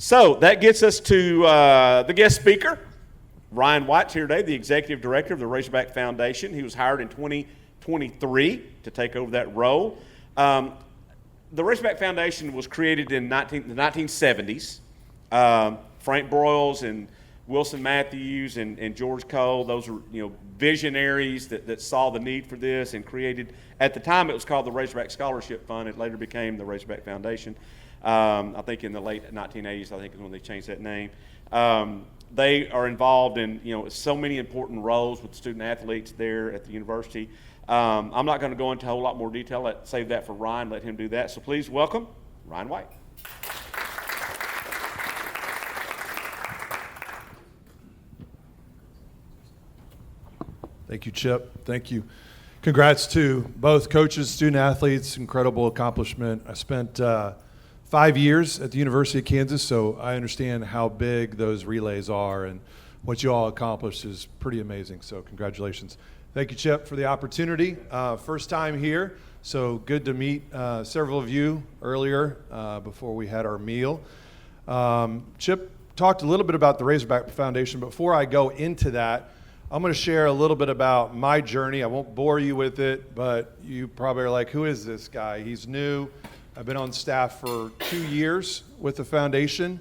So that gets us to the guest speaker. Ryan White's here today, the executive director of the Razorback Foundation. He was hired in 2023 to take over that role. The Razorback Foundation was created in the 1970s. Frank Broyles and Wilson Matthews and George Cole, those were visionaries that saw the need for this and created, at the time it was called the Razorback Scholarship Fund. It later became the Razorback Foundation. I think in the late 1980s, I think is when they changed that name. They are involved in so many important roles with student athletes there at the university. I'm not going to go into a whole lot more detail. Let's save that for Ryan. Let him do that. So please welcome Ryan White. Thank you, Chip. Thank you. Congrats to both coaches, student athletes, incredible accomplishment. I spent 5 years at the University of Kansas, so I understand how big those relays are, and what you all accomplished is pretty amazing, so congratulations. Thank you, Chip, for the opportunity. First time here, so good to meet several of you earlier before we had our meal. Chip talked a little bit about the Razorback Foundation. Before I go into that, I'm going to share a little bit about my journey. I won't bore you with it, but you probably are like, who is this guy? He's new. I've been on staff for 2 years with the foundation.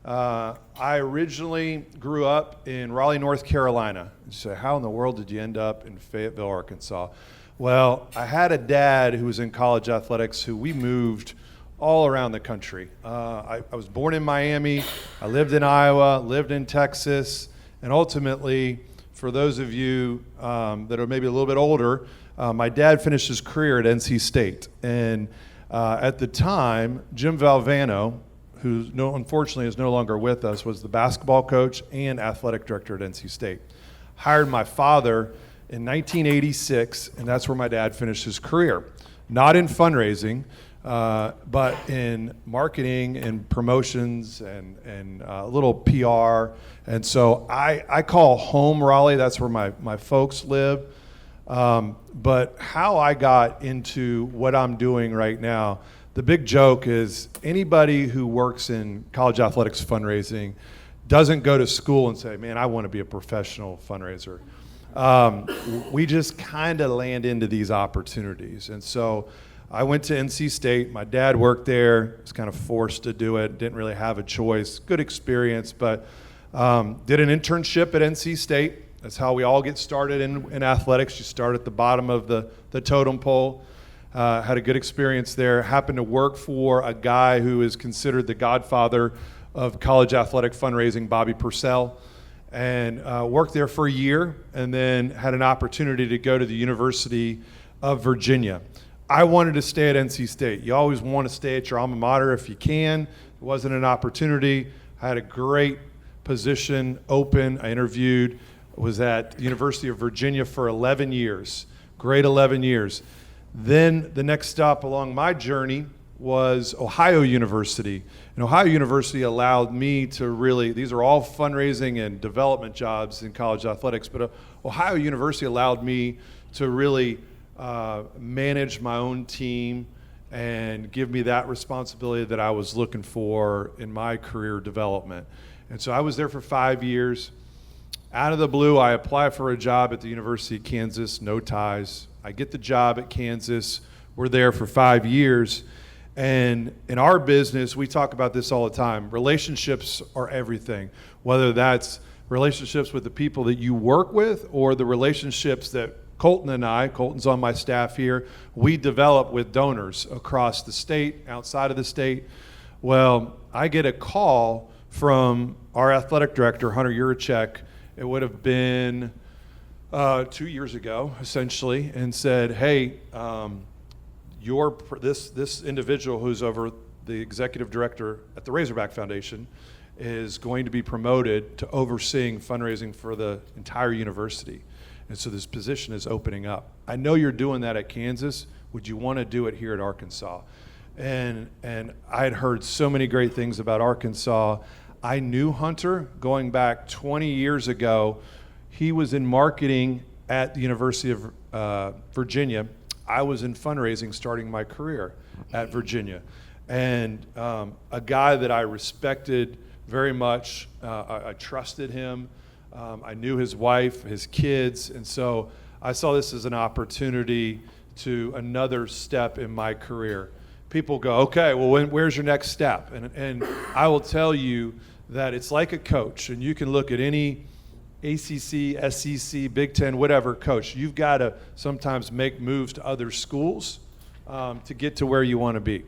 I originally grew up in Raleigh, North Carolina. You say, how in the world did you end up in Fayetteville, Arkansas? Well, I had a dad who was in college athletics who we moved all around the country. I was born in Miami. I lived in Iowa, lived in Texas, and ultimately, for those of you that are maybe a little bit older, my dad finished his career at NC State. And at the time, Jim Valvano, who unfortunately is no longer with us, was the basketball coach and athletic director at NC State. Hired my father in 1986, and that's where my dad finished his career. Not in fundraising, but in marketing and promotions and a little PR. And so I call home Raleigh. That's where my folks live. But how I got into what I'm doing right now, the big joke is anybody who works in college athletics fundraising doesn't go to school and say, man, I want to be a professional fundraiser. We just kind of land into these opportunities. And so I went to NC State. My dad worked there. Was kind of forced to do it. Didn't really have a choice. Good experience, but did an internship at NC State. That's how we all get started in athletics. You start at the bottom of the totem pole. Had a good experience there. Happened to work for a guy who is considered the godfather of college athletic fundraising, Bobby Purcell, and worked there for a year, and then had an opportunity to go to the University of Virginia. I wanted to stay at NC State. You always want to stay at your alma mater if you can. It wasn't an opportunity. I had a great position open. I interviewed, was at the University of Virginia for 11 years, great 11 years. Then the next stop along my journey was Ohio University. And Ohio University allowed me to really, these are all fundraising and development jobs in college athletics, but Ohio University allowed me to really manage my own team and give me that responsibility that I was looking for in my career development. And so I was there for 5 years. Out of the blue, I apply for a job at the University of Kansas, no ties. I get the job at Kansas. We're there for 5 years. And in our business, we talk about this all the time. Relationships are everything, whether that's relationships with the people that you work with or the relationships that Colton's on my staff here, we develop with donors across the state, outside of the state. Well, I get a call from our athletic director, Hunter Yurachek. It would have been 2 years ago, essentially, and said, hey, this individual who's over the executive director at the Razorback Foundation is going to be promoted to overseeing fundraising for the entire university. And so this position is opening up. I know you're doing that at Kansas. Would you want to do it here at Arkansas? And I had heard so many great things about Arkansas. I knew Hunter going back 20 years ago. He was in marketing at the University of Virginia. I was in fundraising starting my career at Virginia. And a guy that I respected very much. I trusted him. I knew his wife, his kids, and so I saw this as an opportunity to another step in my career. People go, okay, well, where's your next step? And I will tell you that it's like a coach, and you can look at any ACC, SEC, Big Ten, whatever coach. You've got to sometimes make moves to other schools to get to where you want to be.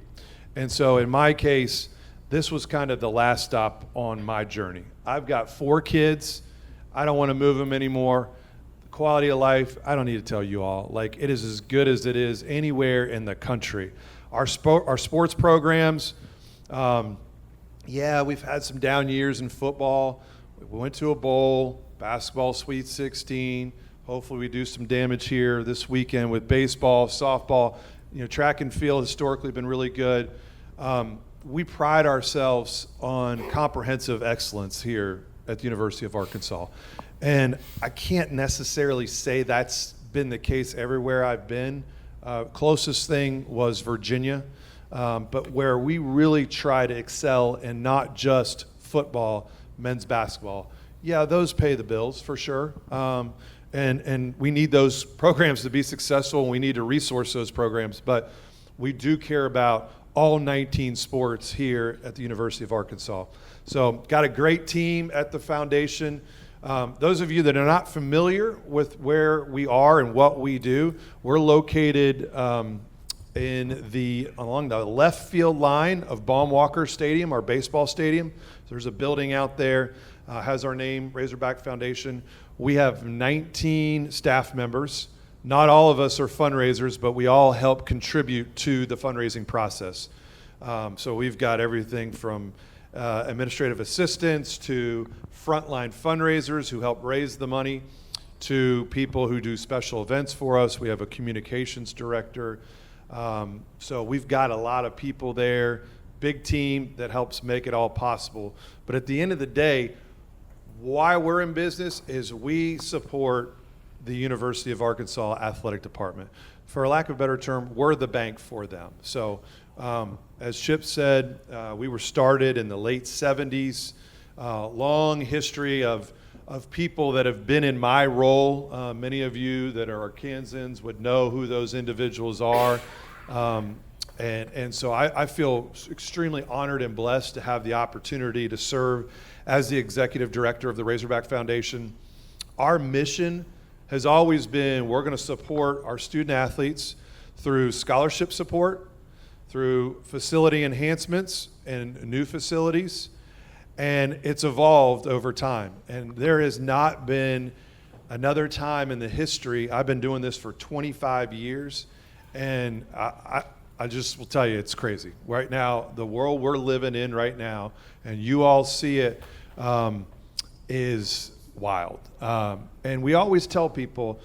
And so in my case, this was kind of the last stop on my journey. I've got 4 kids. I don't want to move them anymore. The quality of life, I don't need to tell you all. Like, it is as good as it is anywhere in the country. Our sports programs, we've had some down years in football. We went to a bowl, basketball Sweet 16. Hopefully we do some damage here this weekend with baseball, softball. Track and field historically been really good. We pride ourselves on comprehensive excellence here at the University of Arkansas. And I can't necessarily say that's been the case everywhere I've been. Closest thing was Virginia, but where we really try to excel in not just football, men's basketball. Yeah, those pay the bills for sure. And we need those programs to be successful, and we need to resource those programs. But we do care about all 19 sports here at the University of Arkansas. So got a great team at the foundation. Those of you that are not familiar with where we are and what we do, we're located along the left field line of Baum-Walker Stadium, our baseball stadium. There's a building out there, has our name, Razorback Foundation. We have 19 staff members. Not all of us are fundraisers, but we all help contribute to the fundraising process. So we've got everything from administrative assistants to frontline fundraisers who help raise the money to people who do special events for us. We have a communications director. So we've got a lot of people there, big team that helps make it all possible. But at the end of the day, why we're in business is we support the University of Arkansas Athletic Department. For a lack of a better term, we're the bank for them. So as Chip said, we were started in the late 70s, long history of people that have been in my role. Many of you that are Arkansans would know who those individuals are. And so I feel extremely honored and blessed to have the opportunity to serve as the executive director of the Razorback Foundation. Our mission has always been we're going to support our student athletes through scholarship support, through facility enhancements and new facilities, and it's evolved over time. And there has not been another time in the history. I've been doing this for 25 years, and I just will tell you, it's crazy. Right now, the world we're living in right now, and you all see it, is wild. And we always tell people,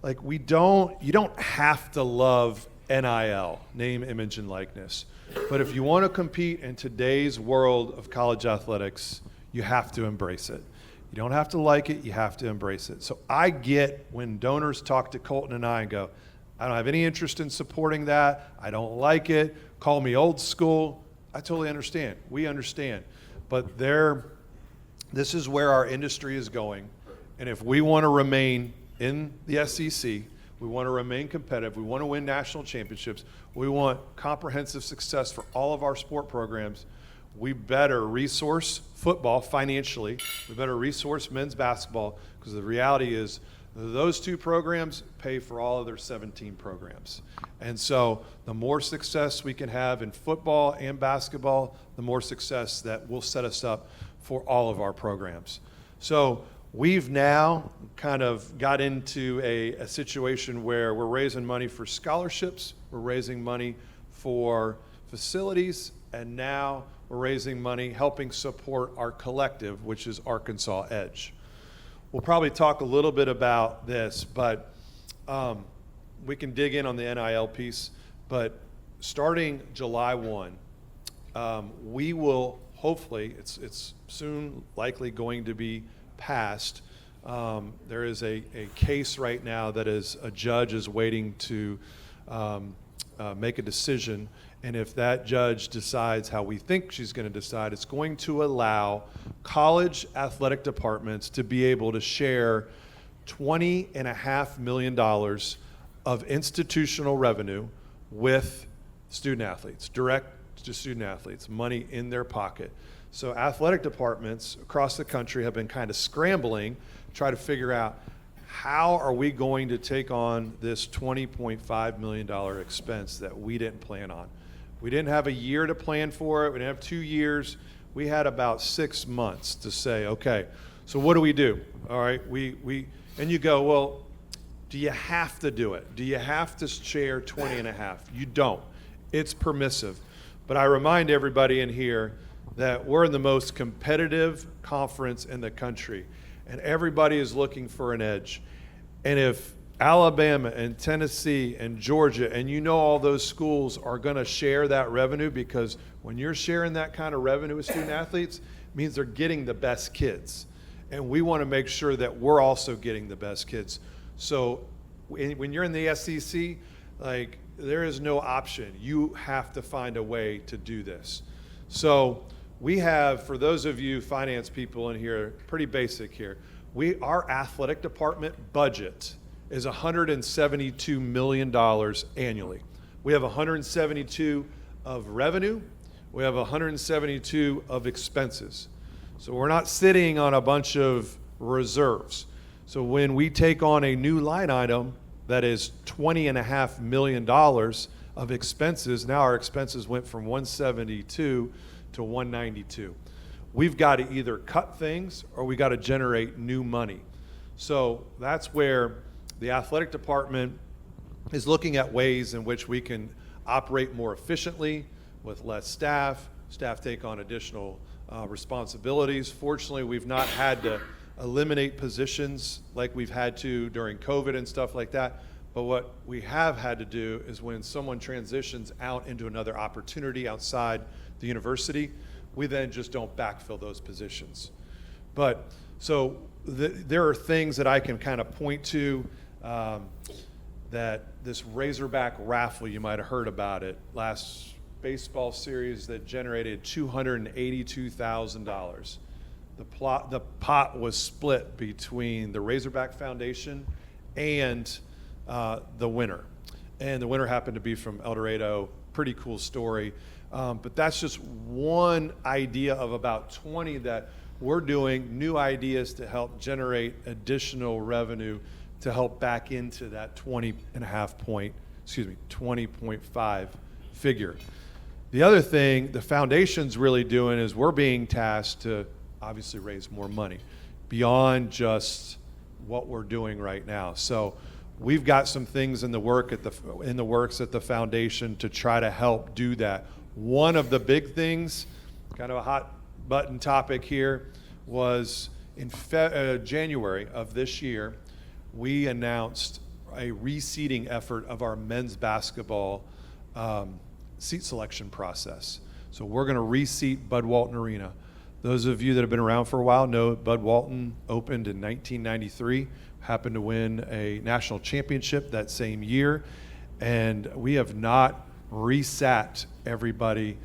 like, you don't have to love NIL, name, image, and likeness. But if you want to compete in today's world of college athletics, you have to embrace it. You don't have to like it, you have to embrace it. So I get when donors talk to Colton and I and go, I don't have any interest in supporting that. I don't like it. Call me old school. I totally understand. We understand. But this is where our industry is going. And if we want to remain in the SEC, we want to remain competitive, we want to win national championships, we want comprehensive success for all of our sport programs, we better resource football financially. We better resource men's basketball, because the reality is those 2 programs pay for all of their 17 programs. And so the more success we can have in football and basketball, the more success that will set us up for all of our programs. So we've now kind of got into a situation where we're raising money for scholarships, we're raising money for facilities, and now we're raising money helping support our collective, which is Arkansas Edge. We'll probably talk a little bit about this, but we can dig in on the NIL piece. But starting July 1, we will hopefully, it's soon likely going to be passed. There is a case right now that a judge is waiting to make a decision, And if that judge decides how we think she's going to decide, it's going to allow college athletic departments to be able to share $20.5 million of institutional revenue with student athletes, direct to student athletes, money in their pocket. So athletic departments across the country have been kind of scrambling to try to figure out, how are we going to take on this $20.5 million expense that we didn't plan on? We didn't have a year to plan for it. We didn't have 2 years. We had about 6 months to say, okay, so what do we do? All right, and you go, well, do you have to do it? Do you have to share 20.5? You don't. It's permissive. But I remind everybody in here that we're in the most competitive conference in the country, and everybody is looking for an edge. And if Alabama and Tennessee and Georgia, and all those schools are going to share that revenue, because when you're sharing that kind of revenue with student athletes, it means they're getting the best kids. And we want to make sure that we're also getting the best kids. So when you're in the SEC, there is no option. You have to find a way to do this. So we have, for those of you finance people in here, pretty basic here, our athletic department budget is $172 million annually. We have 172 of revenue. We have 172 of expenses. So we're not sitting on a bunch of reserves. So when we take on a new line item that is $20.5 million of expenses, now our expenses went from 172 to 192. We've got to either cut things or we got to generate new money. So that's where the athletic department is looking at ways in which we can operate more efficiently with less staff take on additional responsibilities. Fortunately, we've not had to eliminate positions like we've had to during COVID and stuff like that. But what we have had to do is, when someone transitions out into another opportunity outside the university, we then just don't backfill those positions. But so there are things that I can kind of point to, that this Razorback raffle, you might have heard about it, last baseball series that generated $282,000. The pot was split between the Razorback Foundation and the winner. And the winner happened to be from El Dorado. Pretty cool story. But that's just one idea of about 20 that we're doing, new ideas to help generate additional revenue to help back into that 20.5 figure. The other thing the foundation's really doing is we're being tasked to obviously raise more money beyond just what we're doing right now. So we've got some things in the works at the foundation to try to help do that. One of the big things, kind of a hot button topic here, was in January of this year, we announced a reseeding effort of our men's basketball seat selection process. So we're going to reseat Bud Walton Arena. Those of you that have been around for a while know Bud Walton opened in 1993, happened to win a national championship that same year, and we have not resat everybody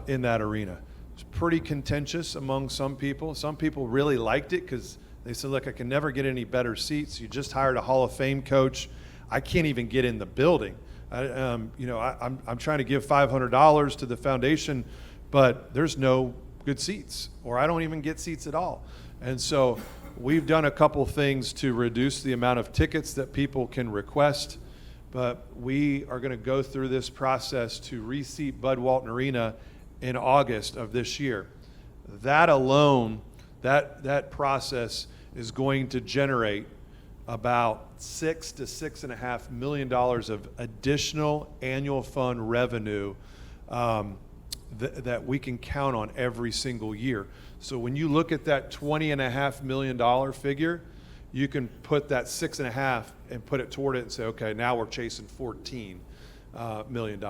in that arena. It's pretty contentious among some people. Some people really liked it because they said, look, I can never get any better seats. You just hired a Hall of Fame coach. I can't even get in the building. I'm trying to give $500 to the foundation, but there's no good seats, or I don't even get seats at all. And so we've done a couple things to reduce the amount of tickets that people can request, but we are going to go through this process to reseat Bud Walton Arena in August of this year. That alone, that process is going to generate about $6 to $6.5 million of additional annual fund revenue that we can count on every single year. So when you look at that $20.5 million figure, you can put that 6.5 and put it toward it and say, okay, now we're chasing $14 million.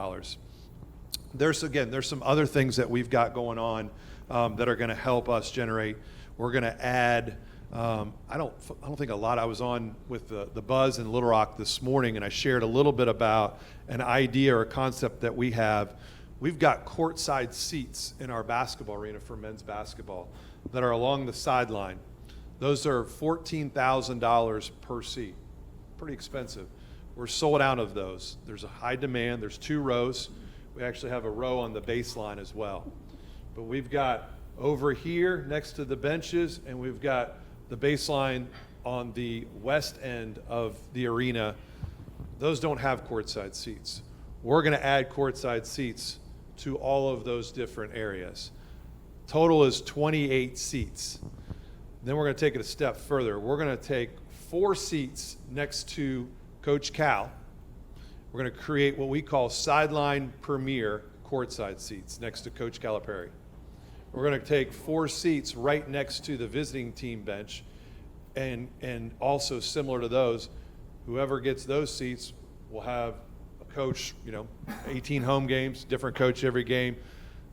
There's some other things that we've got going on that are going to help us generate. We're going to add I don't think a lot. I was on with the Buzz in Little Rock this morning, and I shared a little bit about an idea or a concept that we have. We've got courtside seats in our basketball arena for men's basketball that are along the sideline. Those are $14,000 per seat. Pretty expensive. We're sold out of those. There's a high demand. There's 2 rows. We actually have a row on the baseline as well. But we've got over here next to the benches, and we've got the baseline on the west end of the arena. Those don't have courtside seats. We're going to add courtside seats to all of those different areas. Total is 28 seats. Then we're going to take it a step further. We're going to take 4 seats next to Coach Cal. We're going to create what we call sideline premier courtside seats next to Coach Calipari. We're going to take 4 seats right next to the visiting team bench, and also similar to those, whoever gets those seats will have a coach, 18 home games, different coach every game.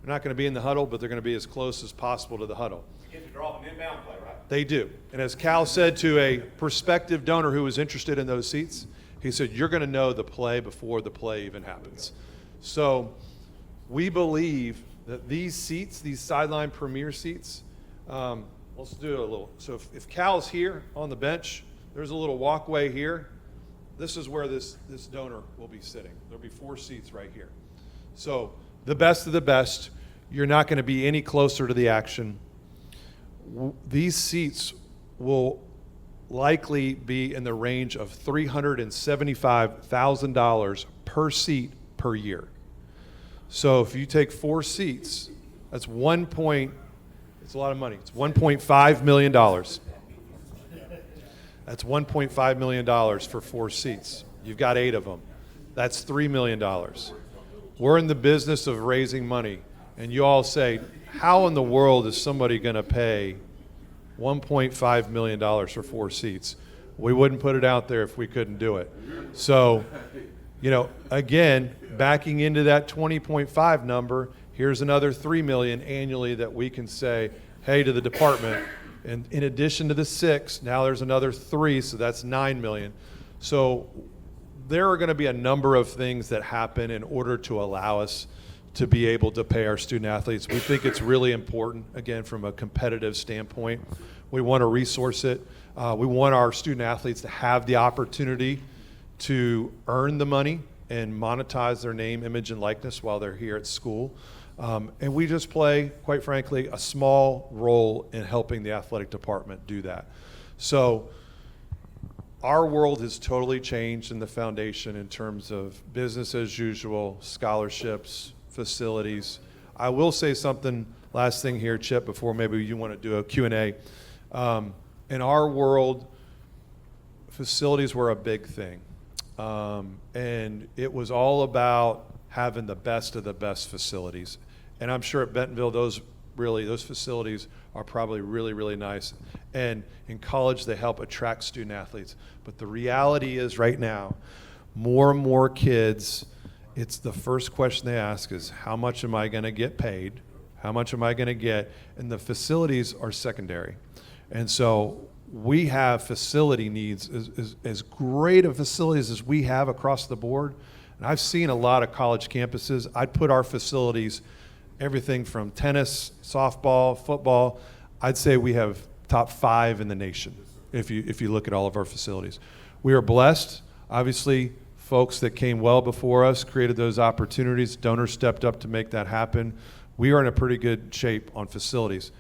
They're not going to be in the huddle, but they're going to be as close as possible to the huddle. You get to draw an inbound play, right? They do. And as Cal said to a prospective donor who was interested in those seats, he said, you're going to know the play before the play even happens. So we believe that these seats, these sideline premier seats, let's do it a little. So if Cal's here on the bench, there's a little walkway here. This is where this donor will be sitting. There'll be 4 seats right here. So the best of the best, you're not going to be any closer to the action. These seats will likely be in the range of $375,000 per seat per year. So if you take 4 seats, that's it's a lot of money. It's $1.5 million. That's $1.5 million for 4 seats. You've got 8 of them. That's $3 million. We're in the business of raising money, and you all say, how in the world is somebody going to pay $1.5 million for 4 seats? We wouldn't put it out there if we couldn't do it. So, again, backing into that 20.5 number, here's another $3 million annually that we can say, hey, to the department. And in addition to the 6, now there's another 3, so that's $9 million. So there are going to be a number of things that happen in order to allow us to be able to pay our student athletes. We think it's really important, again, from a competitive standpoint. We want to resource it. We want our student athletes to have the opportunity to earn the money and monetize their name, image, and likeness while they're here at school. And we just play, quite frankly, a small role in helping the athletic department do that. So our world has totally changed in the foundation in terms of business as usual, scholarships, facilities. I will say something, last thing here, Chip, before maybe you want to do a Q&A. In our world, facilities were a big thing. And it was all about having the best of the best facilities. And I'm sure at Bentonville, those facilities are probably really, really nice. And in college, they help attract student athletes. But the reality is right now, more and more kids, it's the first question they ask is, how much am I going to get paid? How much am I going to get? And the facilities are secondary. And so we have facility needs, as great of facilities as we have across the board. And I've seen a lot of college campuses. I'd put our facilities, everything from tennis, softball, football, I'd say we have top 5 in the nation if you look at all of our facilities. We are blessed. Obviously, folks that came well before us created those opportunities. Donors stepped up to make that happen. We are in a pretty good shape on facilities.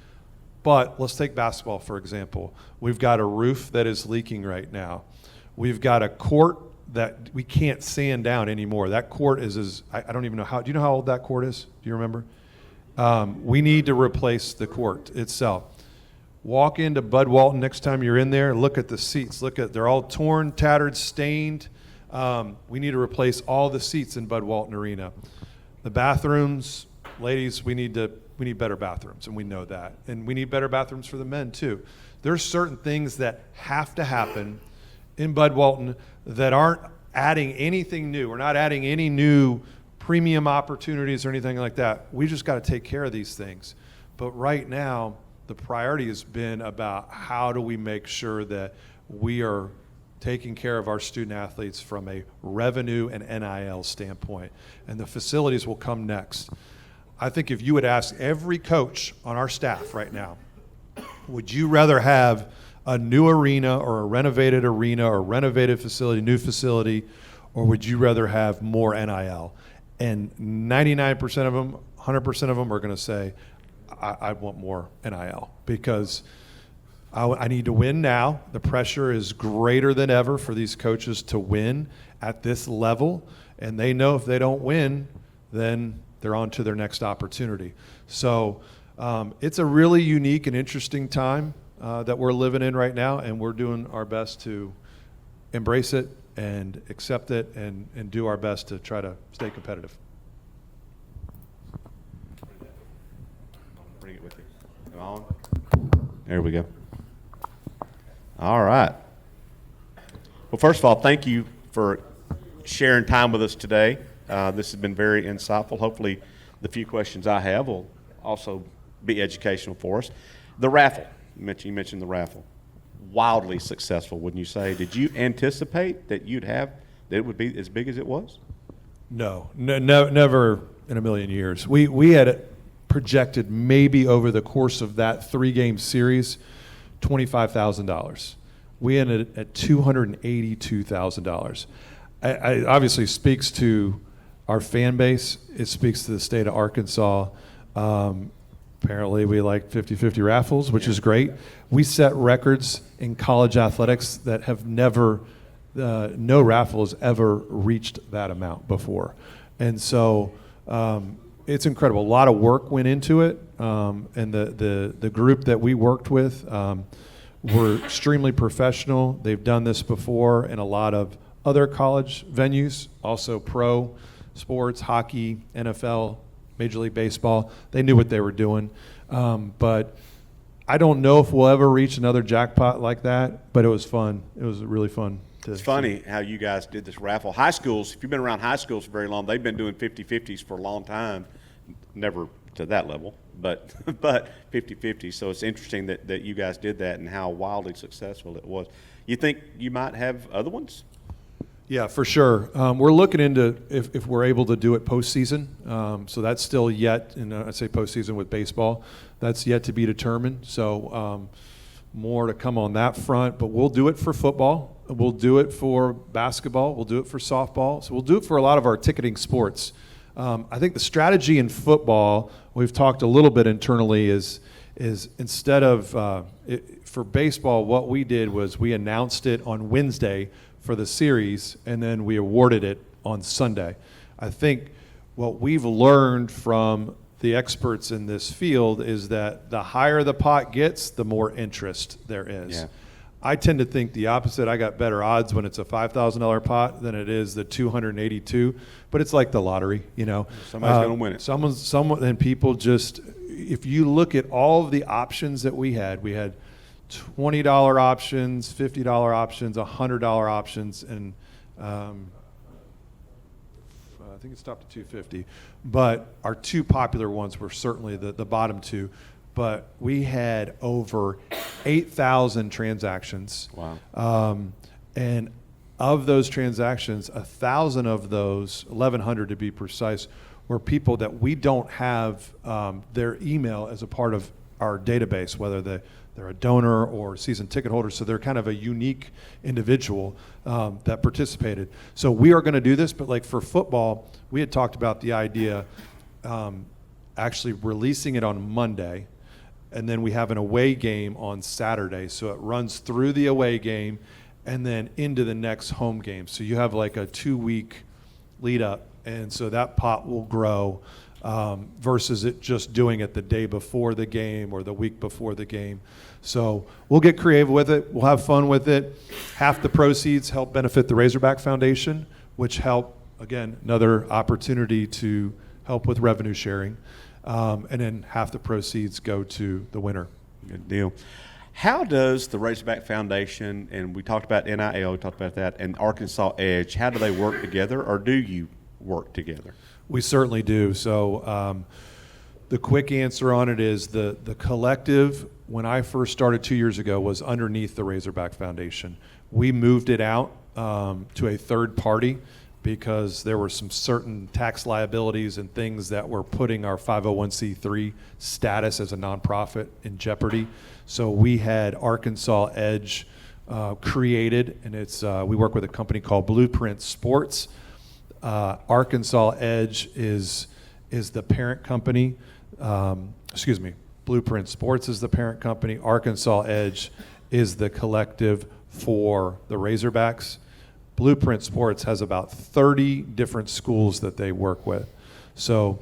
But let's take basketball, for example. We've got a roof that is leaking right now. We've got a court that we can't sand down anymore. That court is I don't even know how, do you know how old that court is? Do you remember? We need to replace the court itself. Walk into Bud Walton next time you're in there, look at the seats. They're all torn, tattered, stained. We need to replace all the seats in Bud Walton Arena. The bathrooms, ladies, we need better bathrooms, and we know that. And we need better bathrooms for the men, too. There's certain things that have to happen in Bud Walton that aren't adding anything new. We're not adding any new premium opportunities or anything like that. We just got to take care of these things. But right now, the priority has been about how do we make sure that we are taking care of our student athletes from a revenue and NIL standpoint. And the facilities will come next. I think if you would ask every coach on our staff right now, would you rather have a new arena or a renovated arena or renovated facility, new facility, or would you rather have more NIL? And 99% of them, 100% of them are going to say, I want more NIL because I need to win now. The pressure is greater than ever for these coaches to win at this level, and they know if they don't win, then they're on to their next opportunity. So it's a really unique and interesting time that we're living in right now, and we're doing our best to embrace it and accept it and do our best to try to stay competitive. Bring it with you. Come on. There we go. All right. Well, first of all, thank you for sharing time with us today. This has been very insightful. Hopefully, the few questions I have will also be educational for us. The raffle, you mentioned the raffle. Wildly successful, wouldn't you say? Did you anticipate that it would be as big as it was? No, never in a million years. We had projected maybe over the course of that 3-game series, $25,000. We ended at $282,000. I obviously speaks to our fan base. It speaks to the state of Arkansas. Apparently we like 50-50 raffles, which is great. We set records in college athletics that have never, no raffle has ever reached that amount before. And so it's incredible. A lot of work went into it. And the group that we worked with were extremely professional. They've done this before in a lot of other college venues, also pro sports, hockey, NFL, Major League Baseball. They knew what they were doing. But I don't know if we'll ever reach another jackpot like that, but it was fun. It was really fun. It's funny how you guys did this raffle. High schools, if you've been around high schools for very long, they've been doing 50-50s for a long time. Never to that level, but 50-50. So it's interesting that you guys did that and how wildly successful it was. You think you might have other ones? Yeah, for sure. We're looking into if we're able to do it postseason. So that's still yet, and I say postseason with baseball, that's yet to be determined. So more to come on that front. But we'll do it for football. We'll do it for basketball. We'll do it for softball. So we'll do it for a lot of our ticketing sports. I think the strategy in football, we've talked a little bit internally, is instead of for baseball, what we did was we announced it on Wednesday for the series, and then we awarded it on Sunday. I think what we've learned from the experts in this field is that the higher the pot gets, the more interest there is. Yeah. I tend to think the opposite. I got better odds when it's a $5,000 pot than it is the $282, but it's like the lottery, you know. Somebody's going to win it. Someone, and people just, if you look at all of the options that we had $20 options, $50 options, $100 options, and I think it stopped at $250. But our two popular ones were certainly the bottom two. But we had over 8,000 transactions. Wow. And of those transactions, 1,000 of those, 1,100 to be precise, were people that we don't have their email as a part of our database, whether they're a donor or season ticket holder. So they're kind of a unique individual that participated. So we are going to do this, but like for football, we had talked about the idea actually releasing it on Monday, and then we have an away game on Saturday. So it runs through the away game and then into the next home game. So you have like a 2-week lead up, and so that pot will grow versus it just doing it the day before the game or the week before the game. So we'll get creative with it. We'll have fun with it. Half the proceeds help benefit the Razorback Foundation, which help, again, another opportunity to help with revenue sharing. And then half the proceeds go to the winner. Good deal. How does the Razorback Foundation, and we talked about NIL, we talked about that, and Arkansas Edge, how do they work together, or do you work together? We certainly do. So the quick answer on it is the collective, when I first started 2 years ago, was underneath the Razorback Foundation. We moved it out to a third party because there were some certain tax liabilities and things that were putting our 501c3 status as a nonprofit in jeopardy. So we had Arkansas Edge created, and it's we work with a company called Blueprint Sports. Arkansas Edge is the parent company. Blueprint Sports is the parent company. Arkansas Edge is the collective for the Razorbacks. Blueprint Sports has about 30 different schools that they work with. So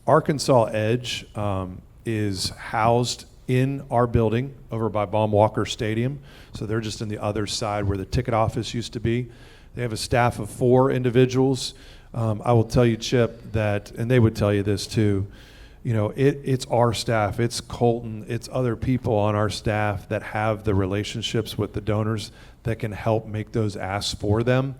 Arkansas Edge is housed in our building over by Baum Walker Stadium. So they're just in the other side where the ticket office used to be. They have a staff of 4 individuals. I will tell you, Chip, that, and they would tell you this too, you know, it's our staff, it's Colton, it's other people on our staff that have the relationships with the donors that can help make those asks for them.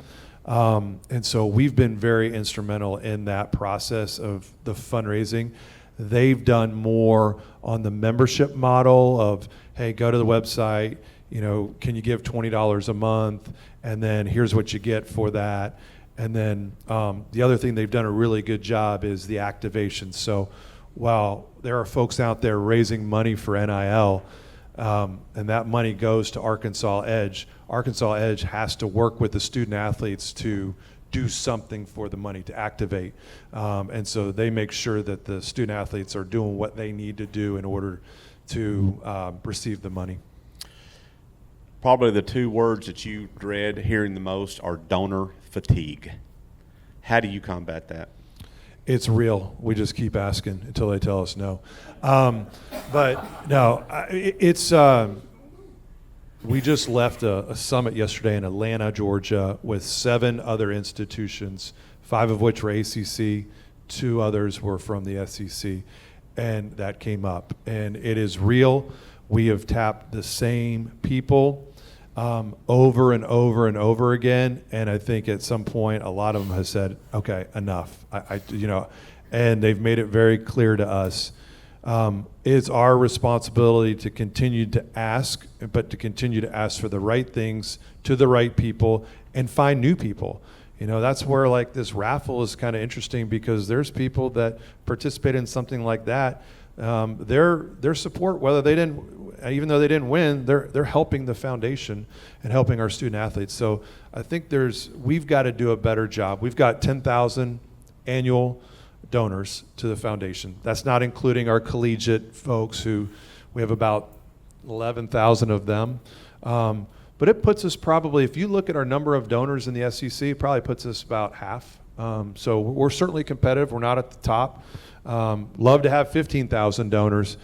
And so we've been very instrumental in that process of the fundraising. They've done more on the membership model of, hey, go to the website, you know, can you give $20 a month? And then here's what you get for that. And then the other thing they've done a really good job is the activation. So while there are folks out there raising money for NIL, and that money goes to Arkansas Edge has to work with the student athletes to do something for the money to activate. And so they make sure that the student athletes are doing what they need to do in order to receive the money. Probably the 2 words that you dread hearing the most are donor fatigue. How do you combat that? It's real. We just keep asking until they tell us no. But no, it's we just left a summit yesterday in Atlanta, Georgia, with 7 other institutions, 5 of which were ACC, 2 others were from the SEC, and that came up. And it is real. We have tapped the same people over and over and over again, and I think at some point a lot of them have said, okay, enough. And they've made it very clear to us. It's our responsibility to continue to ask, but to continue to ask for the right things to the right people and find new people. You know, that's where like this raffle is kind of interesting, because there's people that participate in something like that. Their support, even though they didn't win, they're helping the foundation and helping our student athletes. So I think we've got to do a better job. We've got 10,000 annual donors to the foundation. That's not including our collegiate folks, who we have about 11,000 of them. But it puts us probably, if you look at our number of donors in the SEC, it probably puts us about half. So we're certainly competitive. We're not at the top. Love to have 15,000 donors,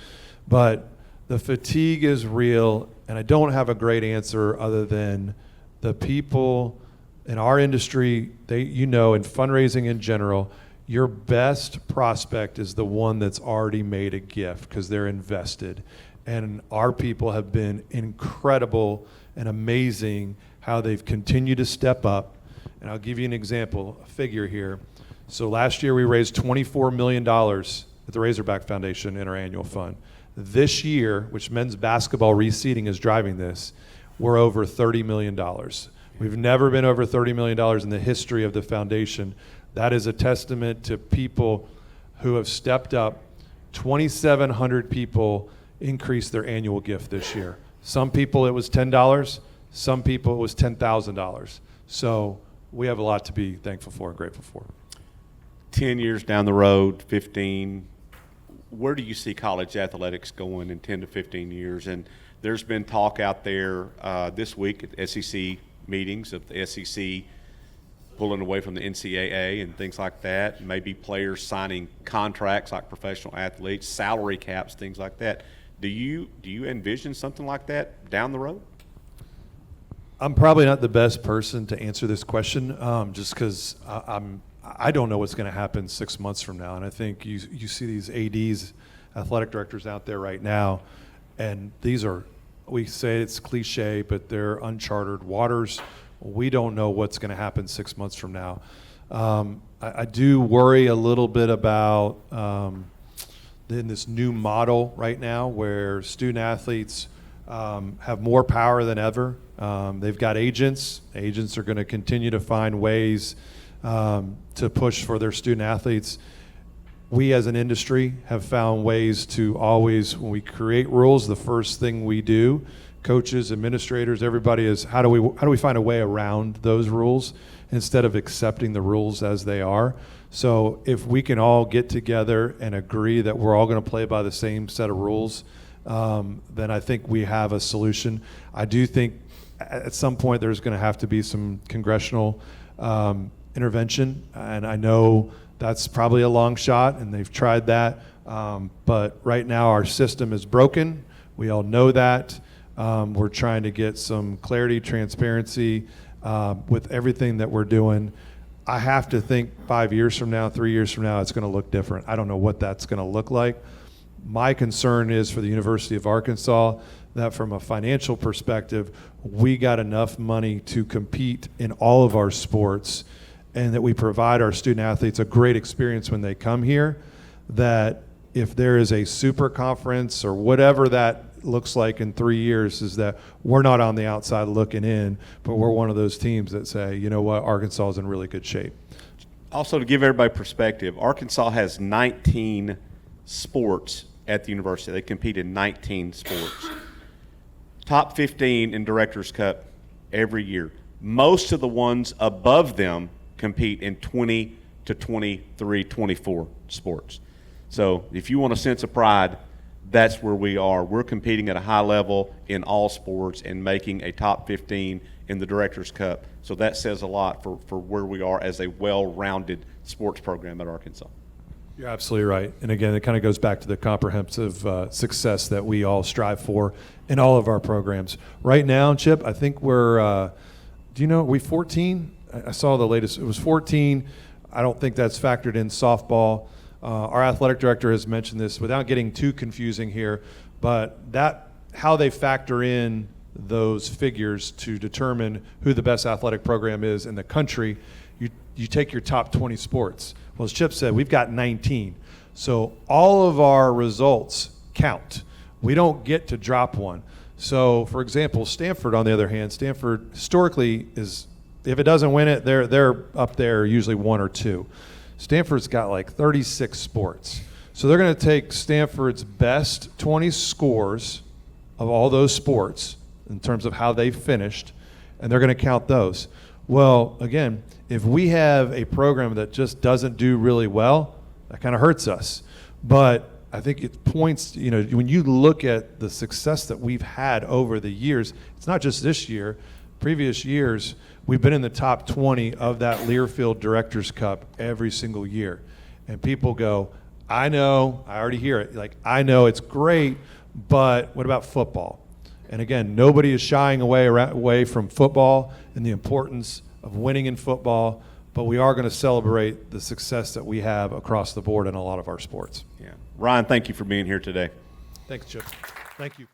but the fatigue is real, and I don't have a great answer other than the people in our industry, in fundraising in general, your best prospect is the one that's already made a gift because they're invested. And our people have been incredible and amazing how they've continued to step up. And I'll give you an example, a figure here. So last year we raised $24 million at the Razorback Foundation in our annual fund. This year, which men's basketball reseeding is driving this, we're over $30 million. We've never been over $30 million in the history of the foundation. That is a testament to people who have stepped up. 2,700 people increased their annual gift this year. Some people it was $10, some people it was $10,000. So we have a lot to be thankful for and grateful for. 10 years down the road, 15, where do you see college athletics going in 10 to 15 years? And there's been talk out there this week at SEC meetings of the SEC pulling away from the NCAA and things like that, maybe players signing contracts like professional athletes, salary caps, things like that. Do you envision something like that down the road? I'm probably not the best person to answer this question, just because I don't know what's going to happen 6 months from now. And I think you see these ADs, athletic directors out there right now, and we say it's cliche, but they're uncharted waters. We don't know what's going to happen 6 months from now. I do worry a little bit about in this new model right now where student athletes have more power than ever. They've got agents. Agents are going to continue to find ways to push for their student athletes. We as an industry have found ways to always, when we create rules, the first thing we do, coaches, administrators, everybody, is how do we find a way around those rules instead of accepting the rules as they are. So if we can all get together and agree that we're all going to play by the same set of rules, then I think we have a solution. I do think at some point there's going to have to be some congressional intervention, and I know that's probably a long shot, and they've tried that. But right now our system is broken. We all know that. We're trying to get some clarity, transparency with everything that we're doing. I have to think 5 years from now, 3 years from now, it's going to look different. I don't know what that's going to look like. My concern is for the University of Arkansas that from a financial perspective, we got enough money to compete in all of our sports, and that we provide our student athletes a great experience when they come here, that if there is a super conference or whatever that looks like in 3 years, is that we're not on the outside looking in, but we're one of those teams that say, you know what, Arkansas is in really good shape. Also, to give everybody perspective, Arkansas has 19 sports at the university. They compete in 19 sports. Top 15 in Directors' Cup every year. Most of the ones above them compete in 20 to 23, 24 sports. So if you want a sense of pride, that's where we are. We're competing at a high level in all sports and making a top 15 in the Directors' Cup. So that says a lot for where we are as a well-rounded sports program at Arkansas. You're absolutely right. And again, it kind of goes back to the comprehensive success that we all strive for in all of our programs. Right now, Chip, I think we're, do you know, we 14? I saw the latest, it was 14. I don't think that's factored in softball. Our athletic director has mentioned this without getting too confusing here, but how they factor in those figures to determine who the best athletic program is in the country, you take your top 20 sports. Well, as Chip said, we've got 19. So all of our results count. We don't get to drop one. So, for example, Stanford, on the other hand, Stanford historically is, if it doesn't win it, they're up there usually 1 or 2. Stanford's got like 36 sports. So they're going to take Stanford's best 20 scores of all those sports in terms of how they finished, and they're going to count those. Well, again, if we have a program that just doesn't do really well, that kind of hurts us. But I think it points, you know, when you look at the success that we've had over the years, it's not just this year, previous years, we've been in the top 20 of that Learfield Directors' Cup every single year. And people go, I know, I already hear it, like, I know it's great, but what about football? And again, nobody is shying away from football and the importance of winning in football, but we are going to celebrate the success that we have across the board in a lot of our sports. Yeah. Ryan, thank you for being here today. Thanks, Chip. Thank you.